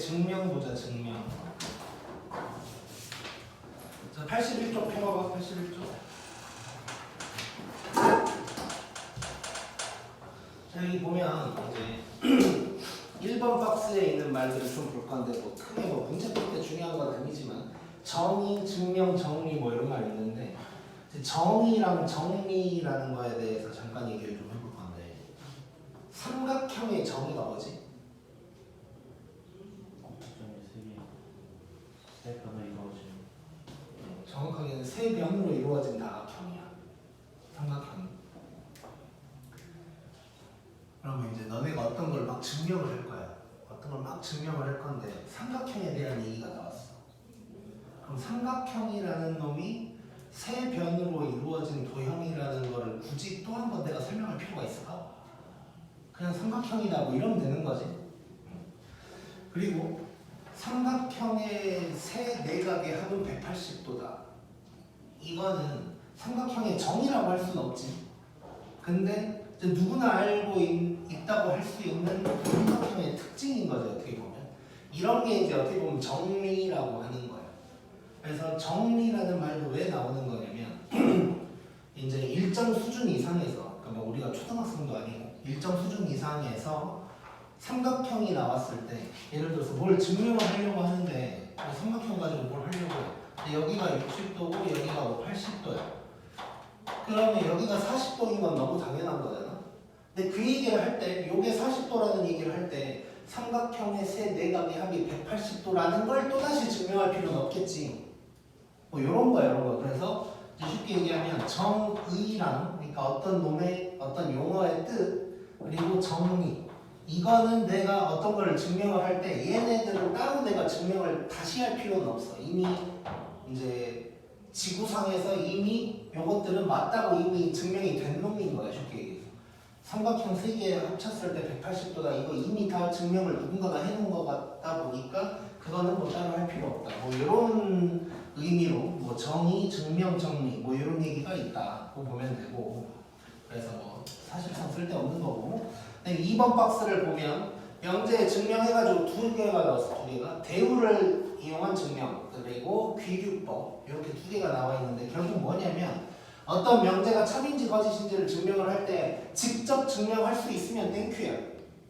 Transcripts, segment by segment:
증명 보자, 증명. 자, 81쪽 펴봐봐, 81쪽. 자, 여기 보면 이제 1번 박스에 있는 말들을 좀 볼 건데 뭐 크게 뭐 문제 풀 때 중요한 건 아니지만 정의, 증명, 정리 뭐 이런 말 있는데 정의랑 정리라는 거에 대해서 잠깐 얘기를 좀 해볼 건데 삼각형의 정의가 뭐지? 세 변으로 이루어진. 정확하게는 세 변으로 이루어진 다각형이야. 삼각형이. 그러면 이제 너네가 어떤 걸 막 증명을 할 거야. 어떤 걸 막 증명을 할 건데 삼각형에 대한 얘기가 나왔어. 그럼 삼각형이라는 놈이 세 변으로 이루어진 도형이라는 거를 굳이 또 한 번 내가 설명할 필요가 있을까? 그냥 삼각형이다 뭐 이러면 되는 거지. 그리고 삼각형의 세 내각의 합은 180도다. 이거는 삼각형의 정의라고 할 수는 없지. 근데 이제 누구나 알고 있다고 할 수 있는 삼각형의 특징인 거죠. 어떻게 보면 이런 게 이제 어떻게 보면 정리라고 하는 거예요. 그래서 정리라는 말도 왜 나오는 거냐면 이제 일정 수준 이상에서 그러니까 뭐 우리가 초등학생도 아니고 일정 수준 이상에서 삼각형이 나왔을 때 예를 들어서 뭘 증명을 하려고 하는데 삼각형 가지고 뭘 하려고 해. 근데 여기가 60도고 여기가 80도야. 그러면 여기가 40도인 건 너무 당연한 거잖아. 근데 그 얘기를 할 때 요게 40도라는 얘기를 할 때 삼각형의 세 내각의 합이 180도라는 걸 또다시 증명할 필요는 없겠지. 뭐 요런 거야, 요런 거. 그래서 쉽게 얘기하면 정의랑 그러니까 어떤 놈의 어떤 용어의 뜻 그리고 정리 이거는 내가 어떤 걸 증명을 할 때 얘네들은 따로 내가 증명을 다시 할 필요는 없어. 이미 이제 지구상에서 이미 요것들은 맞다고 이미 증명이 된 놈인 거야. 쉽게 얘기해서. 삼각형 세 개 합쳤을 때 180도다. 이거 이미 다 증명을 누군가가 해놓은 것 같다 보니까 그거는 뭐 따로 할 필요 없다. 뭐 이런 의미로 뭐 정의, 증명, 정리 뭐 이런 얘기가 있다. 그거 보면 되고 그래서 뭐 사실상 쓸데없는 거고 2번 박스를 보면 명제에 증명해가지고 두 개가 나왔어. 두 개가 대우를 이용한 증명 그리고 귀규법 이렇게 두 개가 나와 있는데 결국 뭐냐면 어떤 명제가 참인지 거짓인지를 증명을 할 때 직접 증명할 수 있으면 땡큐야.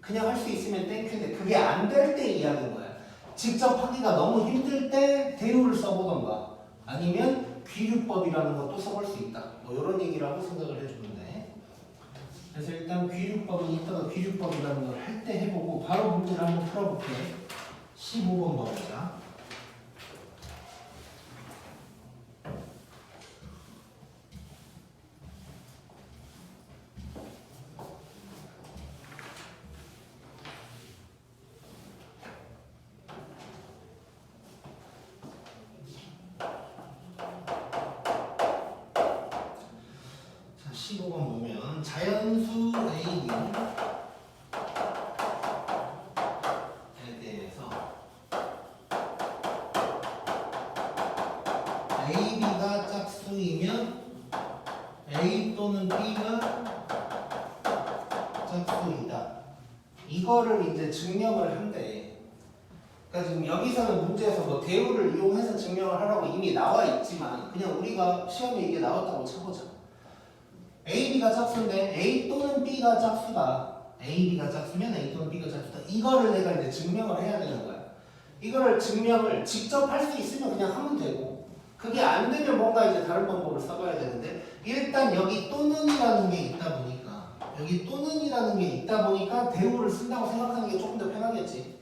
그냥 할 수 있으면 땡큐인데 그게 안 될 때 이야기인 거야. 직접 하기가 너무 힘들 때 대우를 써보던가 아니면 귀규법이라는 것도 써볼 수 있다. 뭐 이런 얘기라고 생각을 해주면 돼. 그래서 일단 귀류법은 이따가 귀류법이라는 걸 할 때 해보고 바로 문제를 한번 풀어볼게. 15번 봐보자. 자, 15번 보면 자연수 A AB가 짝수이면 A 또는 B가 짝수이다. 이거를 이제 증명을 한대. 그러니까 지금 여기서는 문제에서 뭐 대우를 이용해서 증명을 하라고 이미 나와 있지만 그냥 우리가 시험에 이게 나왔다고 쳐보자. A, B가 짝수인데 A 또는 B가 짝수다. A, B가 짝수면 A 또는 B가 짝수다. 이거를 내가 이제 증명을 해야 되는 거야. 이거를 증명을 직접 할 수 있으면 그냥 하면 되고 그게 안 되면 뭔가 이제 다른 방법을 써봐야 되는데 일단 여기 또는이라는 게 있다 보니까 대우를 쓴다고 생각하는 게 조금 더 편하겠지.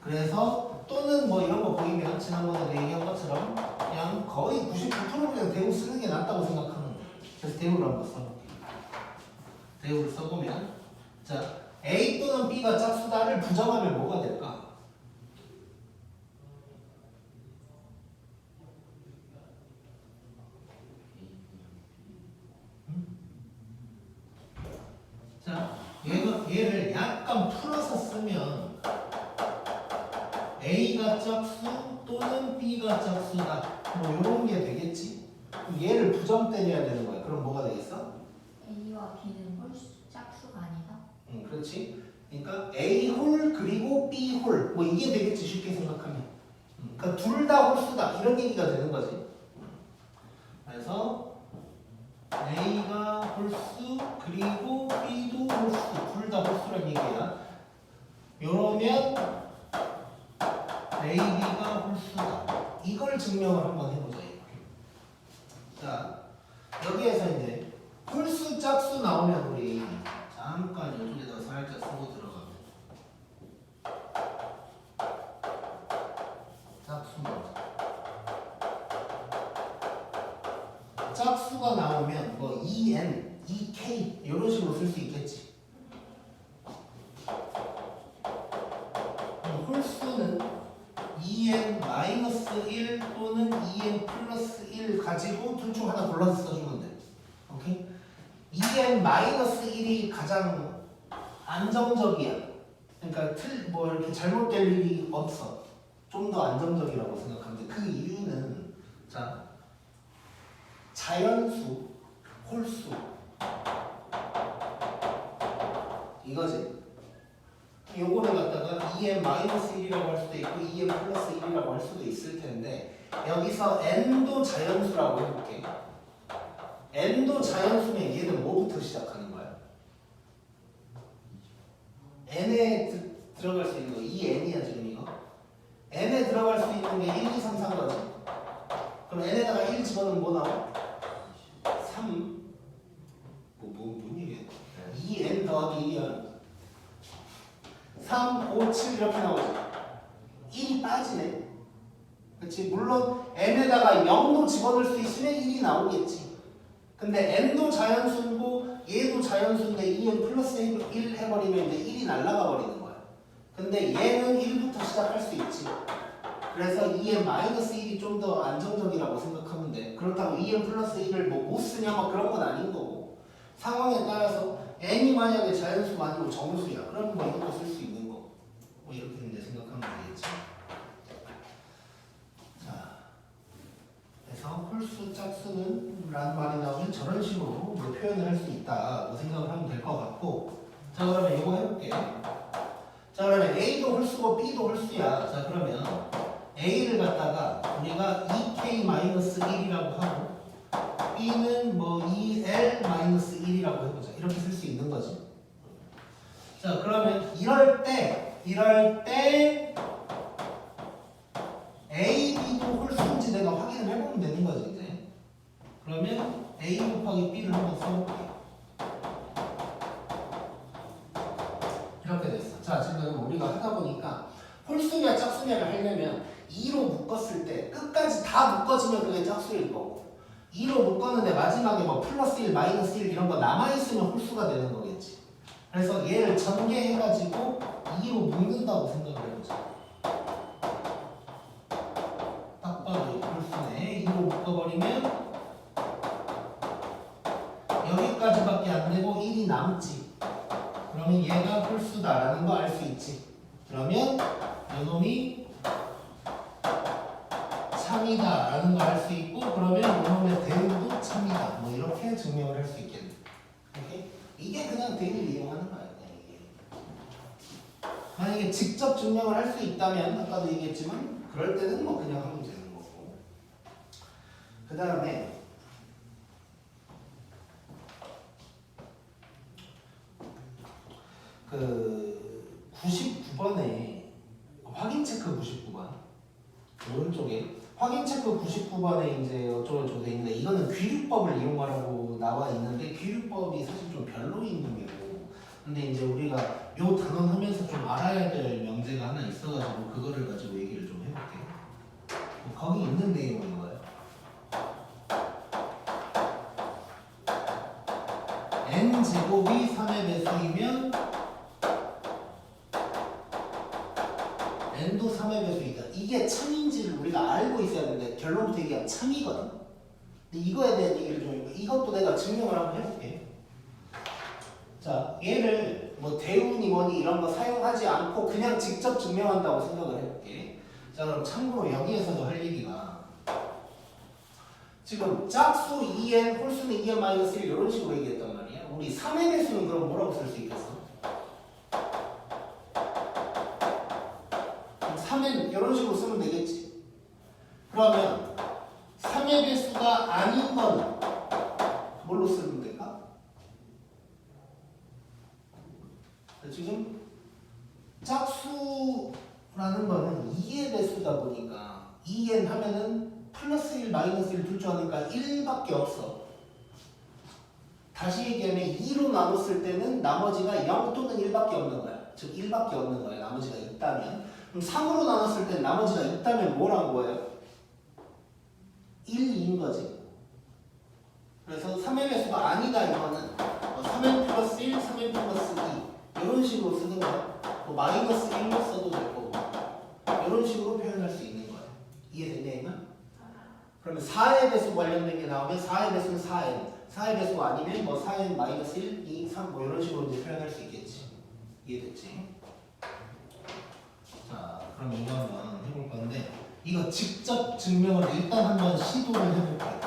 그래서 또는 뭐 이런 거 보이면 지난번에 얘기한 것처럼 그냥 거의 99% 그냥 대우 쓰는 게 낫다고 생각하는 거야. 그래서 대우를 한번 써볼게요. 대우를 써보면 자 A 또는 B가 짝수다를 부정하면 뭐가 될까? 자, 얘를 약간 풀어서 쓰면 A가 짝수 또는 B가 짝수다. 뭐 이런 게 되겠지. 그럼 얘를 부정 때려야 되는 거야. 그럼 뭐가 되겠어? A와 B는 짝수가 아니다. 그렇지. 그러니까 A 홀 그리고 B 홀 뭐 이게 되겠지 쉽게 생각하면. 그러니까 둘 다 홀수다 이런 얘기가 되는 거지. 그래서 A가 홀수 그리고 B도 홀수 둘 다 홀수란 얘기야. 이러면 A, B가 홀수다. 이걸 증명을 한번 해보자. 자 여기에서 이제 홀수 짝수 나오면 우리 잠깐 이쪽에다가 살짝 쓰고 들어가면 짝수 나오자. 짝수가 나오면 뭐 EN, EK 이런 식으로 쓸 수 있겠지. 홀수는 EN-1 또는 EN+1 가지고 둘 중 하나 골라서 써주면 돼. 오케이? EN-1이 가장 안정적이야. 그러니까 뭐 이렇게 잘못될 일이 없어. 좀 더 안정적이라고 생각하는데 그 이유는 자 자연수, 홀수 이거지. 요거를 갖다가 EN-1이라고 할 수도 있고 EN+1이라고 할 수도 있을 텐데 여기서 n도 자연수라고 해볼게. n도 자연수면 얘는 뭐부터 시작하는 거야? n에 들어갈 수 있는 거 2n이야 지금 이거. n에 들어갈 수 있는 게 1, 2, 3, 4거지. 그럼 n에다가 1 집어넣으면 뭐 나와? 3 뭔 얘기야? 2n 더하기 1이야 3, 5, 7 이렇게 나오지. 1이 빠지네. 그렇지? 물론 n에다가 0도 집어넣을 수 있으면 1이 나오겠지. 근데 n도 자연수고 얘도 자연수인데 2n+1 해버리면 이제 1이 날아가 버리는 거야. 근데 얘는 1부터 시작할 수 있지. 그래서 EN-1이 좀 더 안정적이라고 생각하면 돼. 그렇다고 EN+1을 뭐 못 쓰냐 막 그런 건 아닌 거고. 상황에 따라서 n이 만약에 자연수가 아니고 정수야. 그러면 뭐 이것도 쓸 수 있는 거고. 뭐 이렇게 이제 생각하면 되겠지. 자, 그래서 홀수 짝수는 라는 말이 나오면 저런 식으로 뭐 표현을 할 수 있다. 뭐 생각을 하면 될 것 같고. 자, 그러면 이거 해볼게. 자, 그러면 A도 홀수고 B도 홀수야. 자, 그러면 A를 갖다가 우리가 2K-1이라고 하고 B는 뭐 2L-1이라고 해보자. 이렇게 쓸 수 있는 거지. 자, 그러면 이럴 때 A, B도 홀수인지 내가 확인을 해보면 되는 거지 이제. 그러면 A 곱하기 B를 한번 써볼게요. 이렇게 됐어. 자, 지금 우리가 하다 보니까 홀수냐 짝수냐를 하려면 2로 묶었을 때 끝까지 다 묶어지면 그게 짝수일 거고 2로 묶었는데 마지막에 뭐 +1, -1 이런 거 남아있으면 홀수가 되는 거겠지. 그래서 얘를 전개해가지고 2로 묶는다고 생각을 해보자. 딱 봐도 홀수네. 2로 묶어버리면 여기까지밖에 안 되고 1이 남지. 그러면 얘가 홀수다라는 거 알 수 있지. 그러면 요놈이 참이다라는 거 알 수 있고 그러면 요놈의 대응도 참이다. 뭐 이렇게 증명을 할 수 있겠네. 오케이? 이게 그냥 대응을 이용하는 거야. 이게. 만약에 직접 증명을 할 수 있다면 아까도 얘기했지만 그럴 때는 뭐 그냥 하면 되는 거고. 그 다음에 그 99번에 확인 체크 99번 오른쪽에 확인 체크 99번에 이제 어쩌고저쩌고 돼 있는데 이거는 귀류법을 이용하라고 나와 있는데 귀류법이 사실 좀 별로인 놈이고 근데 이제 우리가 요 단원 하면서 좀 알아야 될 명제가 하나 있어가지고 그거를 가지고 얘기를 좀 해볼게요. 거기 있는 내용인 거예요. n제곱이 3의 배수이면 n도 3의 배수이다. 이게 참인지를 우리가 알고 있어야 되는데 결론부터 얘기하면 참이거든. 근데 이거에 대한 얘기를 좀 이것도 내가 증명을 한번 해볼게. 자, 얘를 뭐 대운이 뭐니 이런 거 사용하지 않고 그냥 직접 증명한다고 생각을 해볼게. 자, 그럼 참고로 여기에서도 할 얘기가 지금 짝수 2n, 홀수는 2n-1 이런 식으로 얘기했단 말이야. 우리 3의 배수는 그럼 뭐라고 쓸 수 있겠어? 이런 식으로 쓰면 되겠지. 그러면 3의 배수가 아닌 거는 뭘로 쓰면 될까? 지금 짝수라는 거는 2의 배수다 보니까 2n 하면은 플러스 1, 마이너스 1 둘 줄 아니까 1밖에 없어. 다시 얘기하면 2로 나눴을 때는 나머지가 0 또는 1밖에 없는 거야. 즉 1밖에 없는 거야. 나머지가 있다면. 그럼 3으로 나눴을 때는 나머지가 있다면 뭐라는 거예요? 1인 거지. 그래서 3의 배수가 아니다 이거는 3n 플러스 1, 3n 플러스 2 이런 식으로 쓰는 거야. 뭐 마이너스 1로 써도 될 거고 이런 식으로 표현할 수 있는 거야. 이해됐냐 이만? 그러면 4의 배수 관련된 게 나오면 4의 배수는 4n 4의 배수가 아니면 뭐 4n 마이너스 1, 2, 3 뭐 이런 식으로 이제 표현할 수 있겠지. 이해됐지? 자 그럼 이거 한번 해볼 건데 이거 직접 증명을 일단 한번 시도를 해볼게요.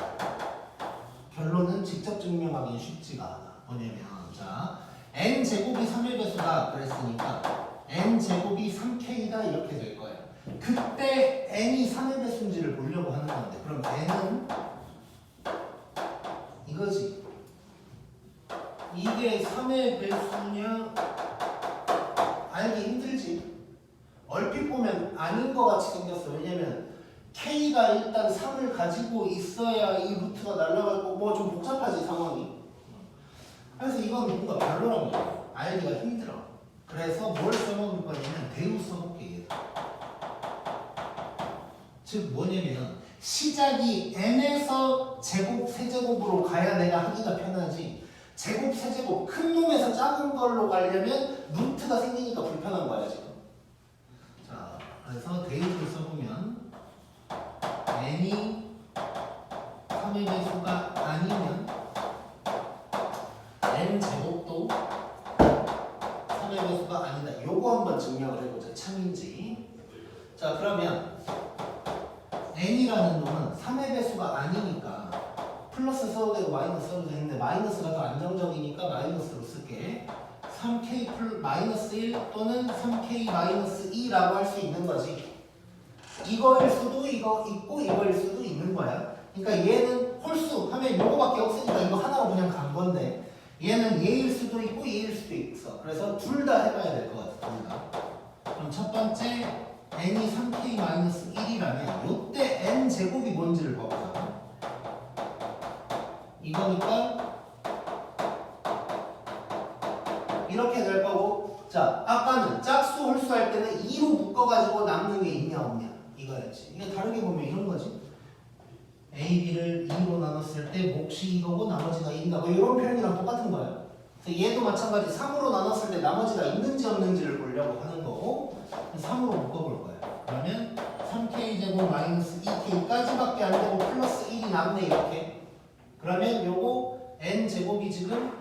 결론은 직접 증명하기는 쉽지가 않아. 뭐냐면 자 n제곱이 3의 배수다 그랬으니까 n제곱이 3k다 이렇게 될 거예요. 그때 n이 3의 배수인지를 보려고 하는 건데 그럼 n은 이거지. 이게 3의 배수냐 알기 힘들지. 얼핏 보면 아닌 것 같이 생겼어. 왜냐면 K가 일단 3을 가지고 있어야 이 루트가 날아갈 거고 뭐 좀 복잡하지 상황이. 그래서 이건 뭔가 별로란 말이야. 알기가 힘들어. 그래서 뭘 써먹을 거냐면 대우 써먹게. 즉 뭐냐면 시작이 n에서 제곱, 세제곱으로 가야 내가 하기가 편하지. 제곱, 세제곱 큰 놈에서 작은 걸로 가려면 루트가 생기니까 불편한 거야 지금. 자, 그래서 대입을 써보면 n이 3의 배수가 아니면 n제곱도 3의 배수가 아니다. 요거 한번 증명을 해보자. 참인지. 자, 그러면 n이라는 놈은 3의 배수가 아니니까 플러스 써도 되고 마이너스 써도 되는데 마이너스가 더 안정적이니까 마이너스로 쓸게. 3k 플 마이너스 1 또는 3k 마이너스 2라고 할 수 있는 거지. 이거일 수도 이거 있고 이거일 수도 있는 거야. 그러니까 얘는 홀수 하면 이거밖에 없으니까 이거 하나로 그냥 간 건데 얘는 얘일 수도 있고 얘일 수도 있어. 그래서 둘 다 해봐야 될 것 같아. 둘 다. 그럼 첫 번째 n이 3k 마이너스 1이라면 요때 n 제곱이 뭔지를 봐보자. 이거니까 이렇게 될 거고. 자, 아까는 짝수 홀수 할 때는 2로 묶어가지고 남는 게 있냐 없냐 이거였지. 이게 다르게 보면 이런 거지. A, B를 2로 나눴을 때 몫이 이거고 나머지가 1이다. 뭐 이런 표현이랑 똑같은 거예요. 그래서 얘도 마찬가지 3으로 나눴을 때 나머지가 있는지 없는지를 보려고 하는 거고 3으로 묶어볼 거예요. 그러면 3k제곱 마이너스 2k까지밖에 안 되고 플러스 1이 남네 이렇게. 그러면 요거 n제곱이 지금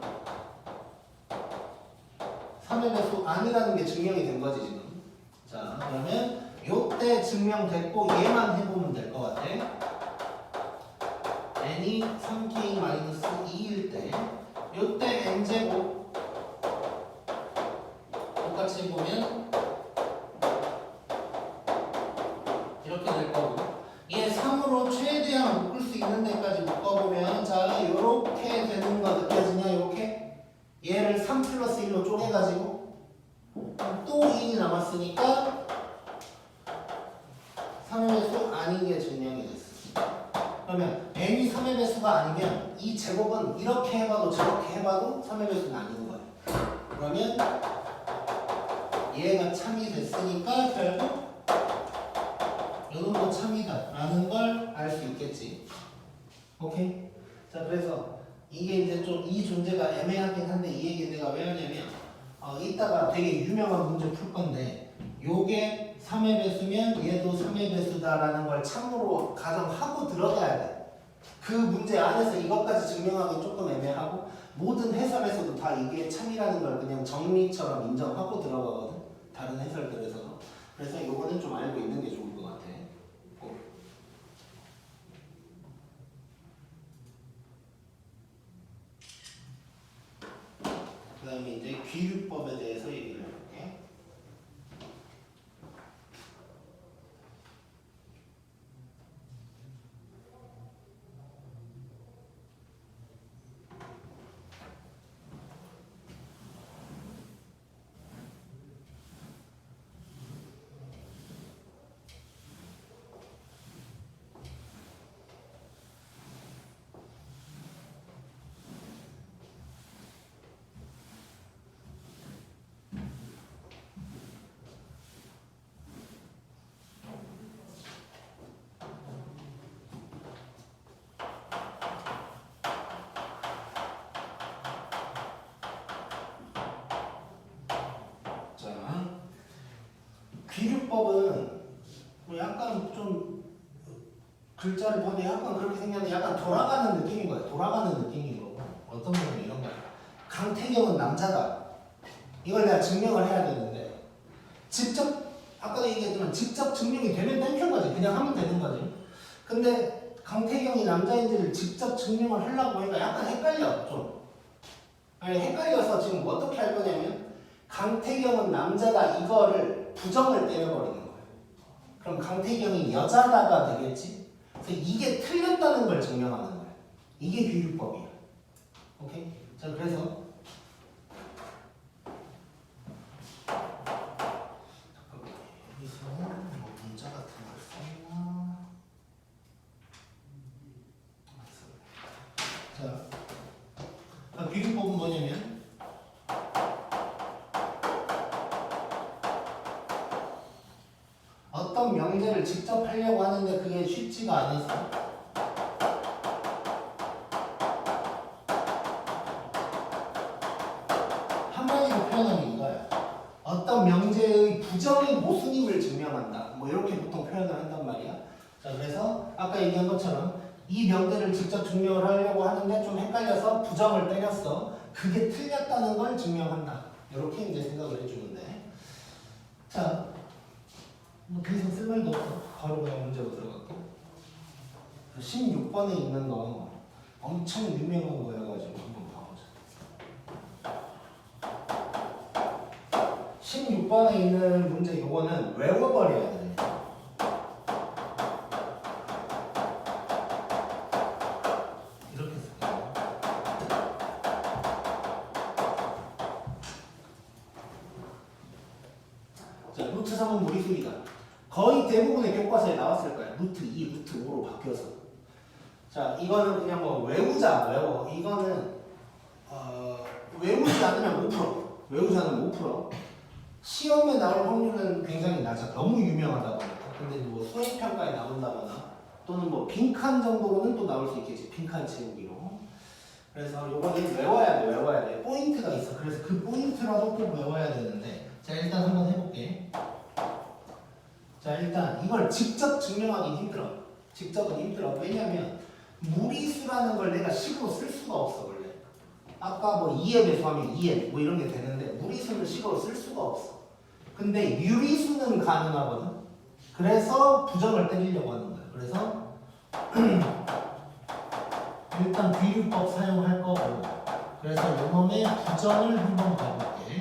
3의 배수 아니라는 게 증명이 된 거지 지금. 자, 그러면 요때 증명됐고 얘만 해보면 될 것 같아. n이 3k 마이너스 2일 때 요때 n제곱 똑같이 해보면 이렇게 될 거고 얘 3으로 최대한 묶을 수 있는 데까지 묶어보면 자 요렇게 되는 거 느껴지냐 요렇게? 얘를 3 플러스 1로 쪼개가지고 또 2이 남았으니까 3의 배수 아닌 게 증명이 됐어. 그러면 n이 3의 배수가 아니면 이 제곱은 이렇게 해봐도 저렇게 해봐도 3의 배수는 아닌 거야. 그러면 얘가 참이 됐으니까 결국 요놈도 참이다 라는 걸 알 수 있겠지. 오케이? 자, 그래서 이게 이제 좀 이 존재가 애매하긴 한데 이 얘기 내가 왜 하냐면 이따가 되게 유명한 문제 풀 건데 요게 3의 배수면 얘도 3의 배수다라는 걸 참으로 가정하고 들어가야 돼. 그 문제 안에서 이것까지 증명하기 조금 애매하고 모든 해설에서도 다 이게 참이라는 걸 그냥 정리처럼 인정하고 들어가거든. 다른 해설들에서도. 그래서 요거는 좀 알고 있는 게 좋을 것 같아. 그 다음에 이제 귀류법에 대해서 얘기를 해볼게. 비류법은 뭐 약간 좀 글자를 봐도 약간 그렇게 생겼는데 약간 돌아가는 느낌인 거예요. 돌아가는 느낌인 거고. 어떤 부분이 이런 거예요. 강태경은 남자다. 이걸 내가 증명을 해야 되는데 직접 아까도 얘기했지만 직접 증명이 되면 땡큐인 거지. 그냥 하면 되는 거지. 근데 강태경이 남자인지를 직접 증명을 하려고 하니까 약간 헷갈려 좀. 아니, 헷갈려서 지금 어떻게 할 거냐면 강태경은 남자다 이거를 부정을 때려버리는 거예요. 그럼 강태경이 여자다가 되겠지? 그래서 이게 틀렸다는 걸 증명하는 거예요. 이게 비율법이야. 오케이? 자, 그래서 잠깐만 여기서 뭐 문자 같은 걸 써있나? 자, 비율법은 뭐냐면 어떤 명제를 직접 하려고 하는데 그게 쉽지가 않아서 한마디로 표현하면 이거야. 어떤 명제의 부정의 모순임을 증명한다. 뭐 이렇게 보통 표현을 한단 말이야. 자, 그래서 아까 얘기한 것처럼 이 명제를 직접 증명을 하려고 하는데 좀 헷갈려서 부정을 때렸어. 그게 틀렸다는 걸 증명한다. 이렇게 이제 생각을 해주는데. 자, 뭐 더 이상 쓸 말도 없어. 바로 그냥 문제로 들어갈게. 16번에 있는 거 엄청 유명한 거여가지고 한번 봐보자. 16번에 있는 문제 요거는 외워버려야 돼. 이렇게 쓸게요. 자, 루트 3은 무리수이다. 거의 대부분의 교과서에 나왔을 거야. 루트 2, 루트 5로 바뀌어서. 자, 이거는 그냥 뭐 외우자, 외워. 이거는 외우지 않으면 5%. 외우지 않으면 5%. 시험에 나올 확률은 굉장히 낮아. 너무 유명하다 보니까. 근데 뭐 수행평가에 나온다거나 또는 뭐 빈칸 정도로는 또 나올 수 있겠지. 빈칸 채우기로. 그래서 요거는 외워야 돼, 외워야 돼. 포인트가 있어. 그래서 그 포인트라도 꼭 외워야 되는데. 자, 일단 한번 해볼게. 자, 일단 이걸 직접 증명하기 힘들어. 직접은 힘들어. 왜냐면 무리수라는 걸 내가 식으로 쓸 수가 없어 원래. 아까 뭐 2에 배수하면 2에 뭐 이런 게 되는데 무리수는 식으로 쓸 수가 없어. 근데 유리수는 가능하거든. 그래서 부정을 때리려고 하는 거야. 그래서 일단 비율법 사용할 거고. 그래서 요놈의 부정을 한번 봐볼게.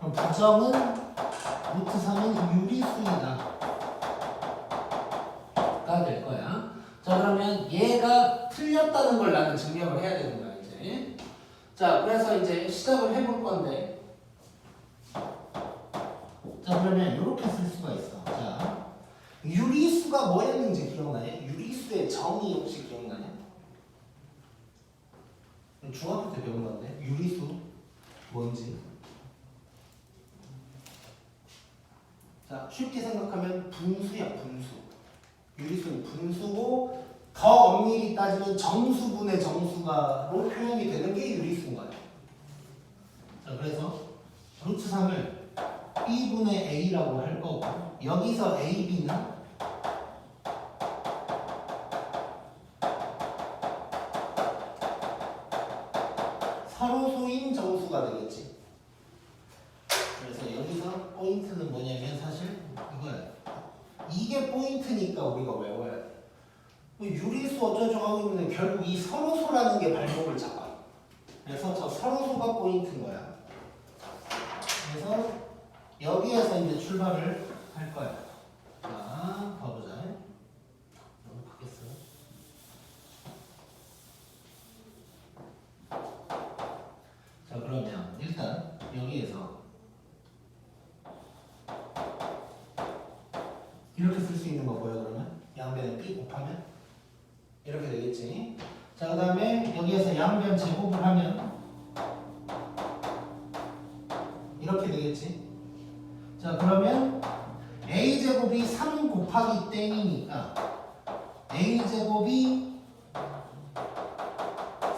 그럼 부정은 루트 3은 유리수이다 가 될 거야. 자, 그러면 얘가 틀렸다는 걸 나는 증명을 해야 되는 거야 이제. 자, 그래서 이제 시작을 해볼 건데. 자, 그러면 이렇게 쓸 수가 있어. 자, 유리수가 뭐였는지 기억나냐? 유리수의 정의 혹시 기억나냐? 중학교 때 배운 건데 유리수 뭔지. 자, 쉽게 생각하면 분수야, 분수. 유리수는 분수고 더 엄밀히 따지면 정수분의 정수가로 표현이 되는 게 유리수인 거야. 자, 그래서 루트 3을 b분의 a라고 할 거고 여기서 a, b는 서로소인 정수가 되겠지. 그래서 여기서 포인트는 뭐냐면 사실 이거야. 이게 포인트니까 우리가 외워야 돼. 유리수 어쩌고 하고 있는데 결국 이 서로소라는 게 발목을 잡아. 그래서 저 서로소가 포인트인 거야. 그래서 여기에서 이제 출발을 할 거야. 자, 봐보자. 너무 크겠어. 자, 그러면 일단 여기에서 이렇게 쓸 수 있는 거 보여. 그러면 양변에 b 곱하면 이렇게 되겠지. 자, 그 다음에 여기에서 양변 제곱을 하면 이렇게 되겠지. 자, 그러면 a제곱이 3 곱하기 땡이니까 a제곱이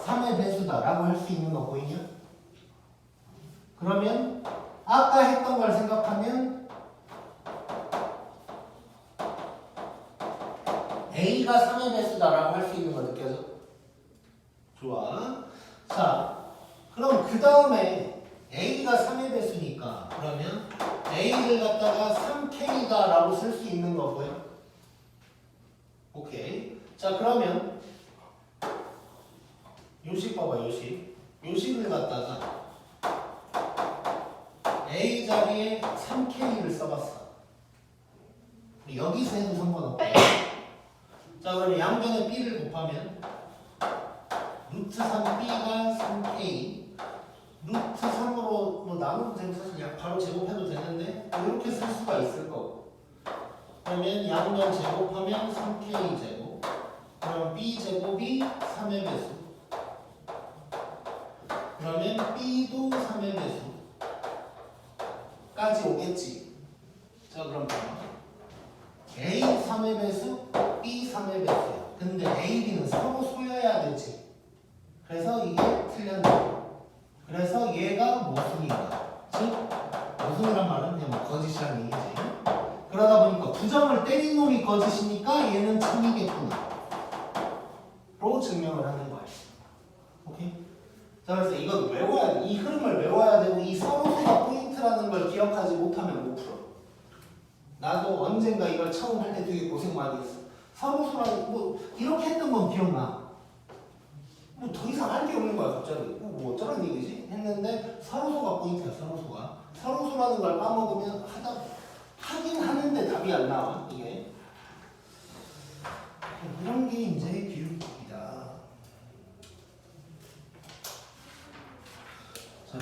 3의 배수다 라고 할 수 있는 거 보이냐? 그러면 아까 했던 걸 생각하면 A가 3의 배수다라고 할 수 있는 거 느껴져? 좋아. 자, 그럼 그 다음에 A가 3의 배수니까 그러면 A를 갖다가 3K다라고 쓸 수 있는 거고요. 오케이. 자, 그러면 요식 봐봐, 요식. 요식을 갖다가 A 자리에 3K를 써봤어. 여기서 해도 상관없고. 자, 그러면 양변에 B를 곱하면 루트 3B가 3K 루트 3으로 뭐 나누면 되면 사실 바로 제곱해도 되는데 이렇게 쓸 수가 있을 거고. 그러면 양변 제곱하면 3K 제곱. 그럼 B 제곱이 3의 배수. 그러면 B도 3의 배수까지 오겠지. 자, 그럼 봐봐. A 3의 배수, B 3의 배수야. 근데 A, B는 서로 소여야 되지. 그래서 이게 틀렸네. 그래서 얘가 모순이다. 즉 모순이란 말은 그냥 뭐 거짓이라는 얘기지. 그러다 보니까 부정을 때린 놈이 거짓이니까 얘는 참이겠구나 로 증명을 하는 거야. 오케이? 자, 그래서 이건 외워야 돼. 이 흐름을 외워야 되고 이 서로소가 포인트라는 걸 기억하지 못하면 못 풀어. 나도 언젠가 이걸 처음 할 때 되게 고생 많이 했어. 서로소라는 뭐 이렇게 했던 건 기억나. 뭐 더 이상 할 게 없는 거야 갑자기. 뭐 어쩌란 얘기지? 했는데 서로소가 포인트야. 서로소라는 걸 까먹으면 하긴 하는데 답이 안 나와 이게. 이런 게 이제 기울기입니다. 자,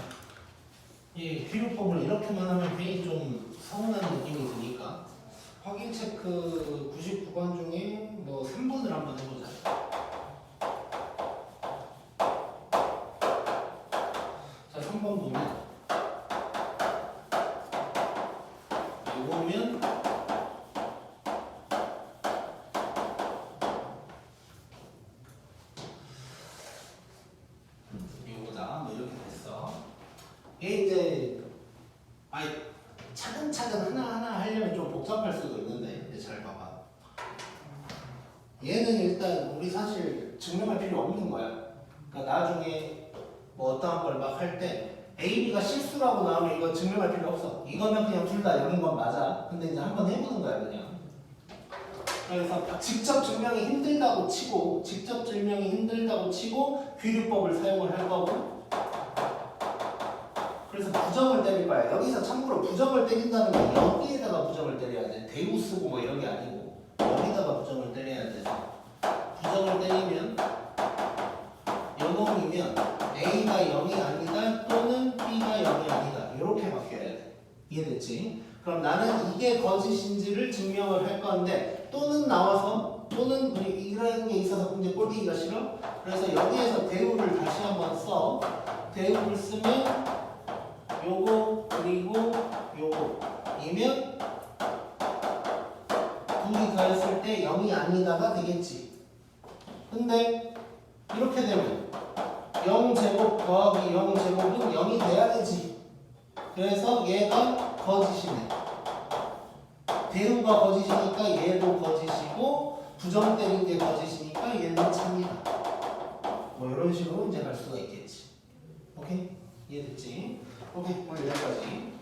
이 비료법을 이렇게만 하면 괜히 좀 서운한 느낌이 드니까 확인 체크 99번 중에 뭐 3번을 한번 해보자. 자, 3번 보면 이거면 이거다 뭐 이렇게 됐어. 이게 이제 차근차근 하나하나 하려면 좀 복잡할 수도 있는데 이제 잘 봐봐. 얘는 일단 우리 사실 증명할 필요 없는 거야. 그러니까 나중에 뭐 어떠한 걸 막 할 때 A, B가 실수라고 나오면 이거 증명할 필요 없어. 이거는 그냥 둘 다 0인 건 맞아. 근데 이제 한번 해보는 거야 그냥. 그래서 직접 증명이 힘들다고 치고 귀류법을 사용을 할 거고, 그래서 부정을 때릴 거야. 여기서 참고로 부정을 때린다는 건 여기에다가 부정을 때려야 돼. 대우 쓰고 뭐 이런 게 아니고 여기다가 부정을 때려야 돼. 부정을 때리면 요놈이면 A가 0이 아니다 또는 B가 0이 아니다 이렇게 바뀌어야 돼. 이해됐지? 그럼 나는 이게 거짓인지를 증명을 할 건데 또는 나와서 또는 이런 게 있어서 이제 꼴리기가 싫어. 그래서 여기에서 대우를 다시 한번 써. 대우를 쓰면 요거 그리고 요거이면 둘이 더했을 때 0이 아니다가 되겠지. 근데 이렇게 되면 0제곱 더하기 0제곱은 0이 돼야 되지. 그래서 얘가 거짓이네. 대우가 거짓이니까 얘도 거짓이고 부정 때린 게 거짓이니까 얘는 참이다. 뭐 이런 식으로 이제 갈 수가 있겠지. 오케이? 이해됐지? 오케이, 오늘 여기까지.